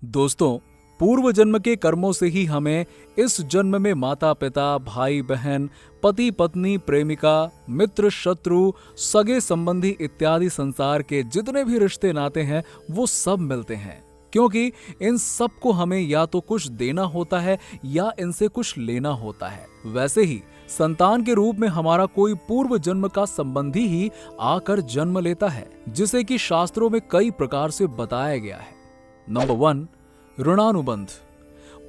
दोस्तों, पूर्व जन्म के कर्मों से ही हमें इस जन्म में माता पिता, भाई बहन, पति पत्नी, प्रेमिका, मित्र, शत्रु, सगे संबंधी इत्यादि संसार के जितने भी रिश्ते नाते हैं वो सब मिलते हैं। क्योंकि इन सब को हमें या तो कुछ देना होता है या इनसे कुछ लेना होता है। वैसे ही संतान के रूप में हमारा कोई पूर्व जन्म का संबंधी ही आकर जन्म लेता है, जिसे कि शास्त्रों में कई प्रकार से बताया गया है। नंबर 1, ऋणानुबंध।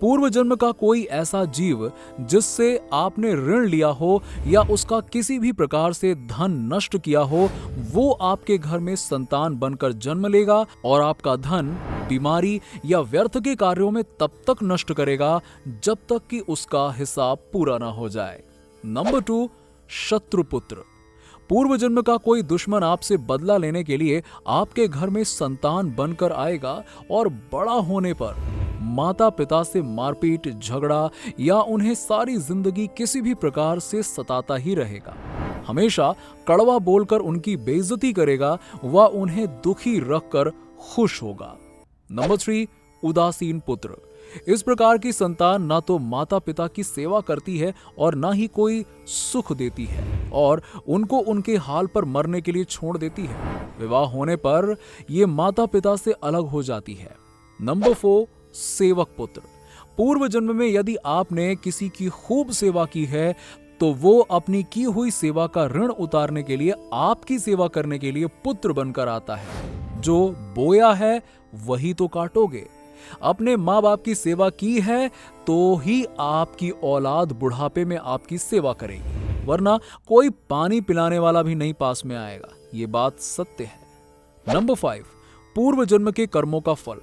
पूर्व जन्म का कोई ऐसा जीव जिससे आपने ऋण लिया हो या उसका किसी भी प्रकार से धन नष्ट किया हो, वो आपके घर में संतान बनकर जन्म लेगा और आपका धन बीमारी या व्यर्थ के कार्यों में तब तक नष्ट करेगा जब तक कि उसका हिसाब पूरा ना हो जाए। नंबर 2, शत्रुपुत्र। पूर्व जन्म का कोई दुश्मन आपसे बदला लेने के लिए आपके घर में संतान बनकर आएगा और बड़ा होने पर माता पिता से मारपीट, झगड़ा या उन्हें सारी जिंदगी किसी भी प्रकार से सताता ही रहेगा। हमेशा कड़वा बोलकर उनकी बेइज्जती करेगा व उन्हें दुखी रखकर खुश होगा। नंबर 3, उदासीन पुत्र। इस प्रकार की संतान ना तो माता पिता की सेवा करती है और ना ही कोई सुख देती है और उनको उनके हाल पर मरने के लिए छोड़ देती है। विवाह होने पर यह माता पिता से अलग हो जाती है। नंबर 4, सेवक पुत्र। पूर्व जन्म में यदि आपने किसी की खूब सेवा की है तो वो अपनी की हुई सेवा का ऋण उतारने के लिए आपकी सेवा करने के लिए पुत्र बनकर आता है। जो बोया है वही तो काटोगे। अपने माँ बाप की सेवा की है तो ही आपकी औलाद बुढ़ापे में आपकी सेवा करेगी, वरना कोई पानी पिलाने वाला भी नहीं पास में आएगा। ये बात सत्य है। नंबर 5, पूर्व जन्म के कर्मों का फल।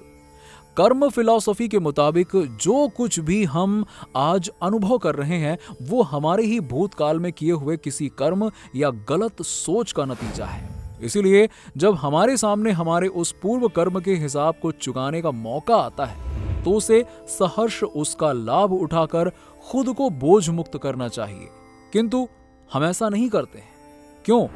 कर्म फिलॉसफी के मुताबिक जो कुछ भी हम आज अनुभव कर रहे हैं वो हमारे ही भूतकाल में किए हुए किसी कर्म या गलत सोच का नतीजा है। इसीलिए जब हमारे सामने हमारे उस पूर्व कर्म के हिसाब को चुकाने का मौका आता है तो उसे सहर्ष उसका लाभ उठाकर खुद को बोझ मुक्त करना चाहिए। किंतु हम ऐसा नहीं करते हैं। क्यों?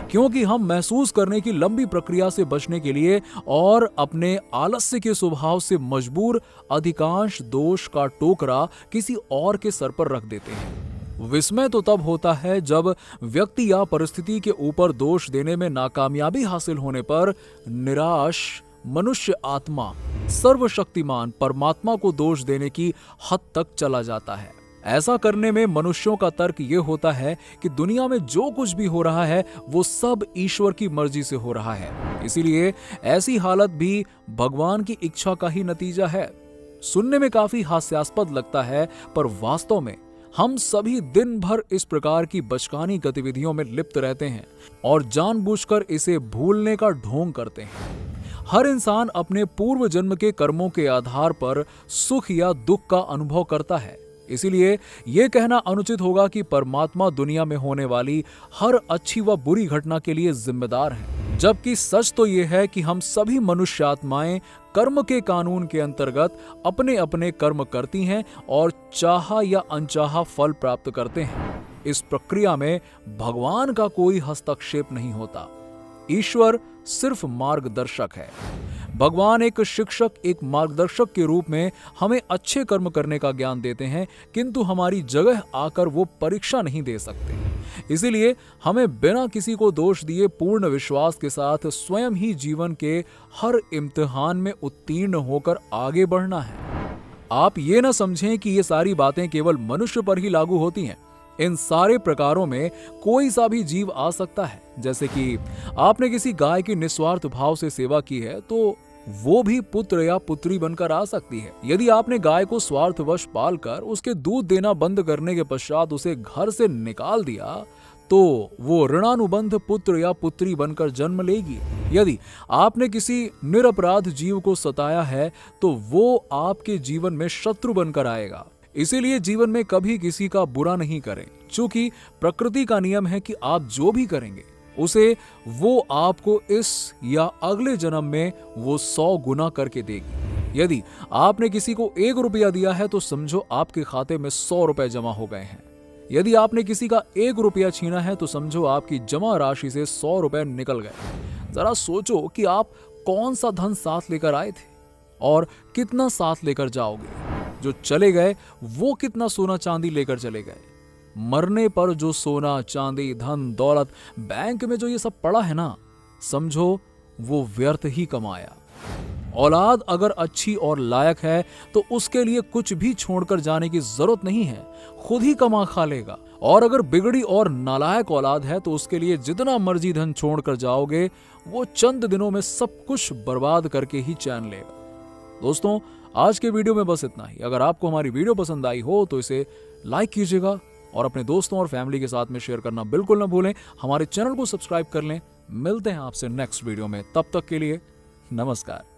क्योंकि हम महसूस करने की लंबी प्रक्रिया से बचने के लिए और अपने आलस्य के स्वभाव से मजबूर अधिकांश दोष का टोकरा किसी और के सर पर रख देते हैं। विस्मय तो तब होता है जब व्यक्ति या परिस्थिति के ऊपर दोष देने में नाकामयाबी हासिल होने पर निराश मनुष्य आत्मा सर्वशक्तिमान परमात्मा को दोष देने की हद तक चला जाता है। ऐसा करने में मनुष्यों का तर्क ये होता है कि दुनिया में जो कुछ भी हो रहा है वो सब ईश्वर की मर्जी से हो रहा है, इसीलिए ऐसी हालत भी भगवान की इच्छा का ही नतीजा है। सुनने में काफी हास्यास्पद लगता है, पर वास्तव में हम सभी दिन भर इस प्रकार की बचकानी गतिविधियों में लिप्त रहते हैं और जानबूझकर इसे भूलने का ढोंग करते हैं। हर इंसान अपने पूर्व जन्म के कर्मों के आधार पर सुख या दुख का अनुभव करता है। इसीलिए यह कहना अनुचित होगा कि परमात्मा दुनिया में होने वाली हर अच्छी व बुरी घटना के लिए जिम्मेदार है, जबकि सच तो यह है कि हम सभी मनुष्य आत्माएं कर्म के कानून के अंतर्गत अपने अपने कर्म करती हैं और चाहा या अनचाहा फल प्राप्त करते हैं। इस प्रक्रिया में भगवान का कोई हस्तक्षेप नहीं होता। ईश्वर सिर्फ मार्गदर्शक है। भगवान एक शिक्षक, एक मार्गदर्शक के रूप में हमें अच्छे कर्म करने का ज्ञान देते हैं, किंतु हमारी जगह आकर वो परीक्षा नहीं दे सकते। इसीलिए हमें बिना किसी को दोष दिए पूर्ण विश्वास के साथ स्वयं ही जीवन के हर इम्तिहान में उत्तीर्ण होकर आगे बढ़ना है। आप ये न समझें कि ये सारी बातें केवल मनुष्य पर ही लागू होती हैं। इन सारे प्रकारों में कोई सा भी जीव आ सकता है। जैसे कि आपने किसी गाय की निस्वार्थ भाव से सेवा की है तो वो भी पुत्र या पुत्री बनकर आ सकती है। यदि आपने गाय को स्वार्थवश पालकर उसके दूध देना बंद करने के पश्चात उसे घर से निकाल दिया तो वो ऋणानुबंध पुत्र या पुत्री बनकर जन्म लेगी। यदि आपने किसी निरपराध जीव को सताया है तो वो आपके जीवन में शत्रु बनकर आएगा। इसीलिए जीवन में कभी किसी का बुरा नहीं करें, क्योंकि प्रकृति का नियम है कि आप जो भी करेंगे उसे वो आपको इस या अगले जन्म में वो 100 गुना करके देगी। यदि आपने किसी को 1 रुपया दिया है तो समझो आपके खाते में 100 रुपए जमा हो गए हैं। यदि आपने किसी का 1 रुपया छीना है तो समझो आपकी जमा राशि से 100 रुपए निकल गए। जरा सोचो कि आप कौन सा धन साथ लेकर आए थे। और कितना साथ लेकर जाओगे। जो चले गए वो कितना सोना चांदी लेकर चले गए। मरने पर जो सोना चांदी धन दौलत बैंक में जो ये सब पड़ा है ना, समझो वो व्यर्थ ही कमाया। औलाद अगर अच्छी और लायक है तो उसके लिए कुछ भी छोड़कर जाने की जरूरत नहीं है, खुद ही कमा खा लेगा। और अगर बिगड़ी और नालायक औलाद है तो उसके लिए जितना मर्जी धन छोड़कर जाओगे वो चंद दिनों में सब कुछ बर्बाद करके ही चैन लेगा। दोस्तों, आज के वीडियो में बस इतना ही। अगर आपको हमारी वीडियो पसंद आई हो तो इसे लाइक कीजिएगा और अपने दोस्तों और फैमिली के साथ में शेयर करना बिल्कुल ना भूलें। हमारे चैनल को सब्सक्राइब कर लें। मिलते हैं आपसे नेक्स्ट वीडियो में, तब तक के लिए नमस्कार।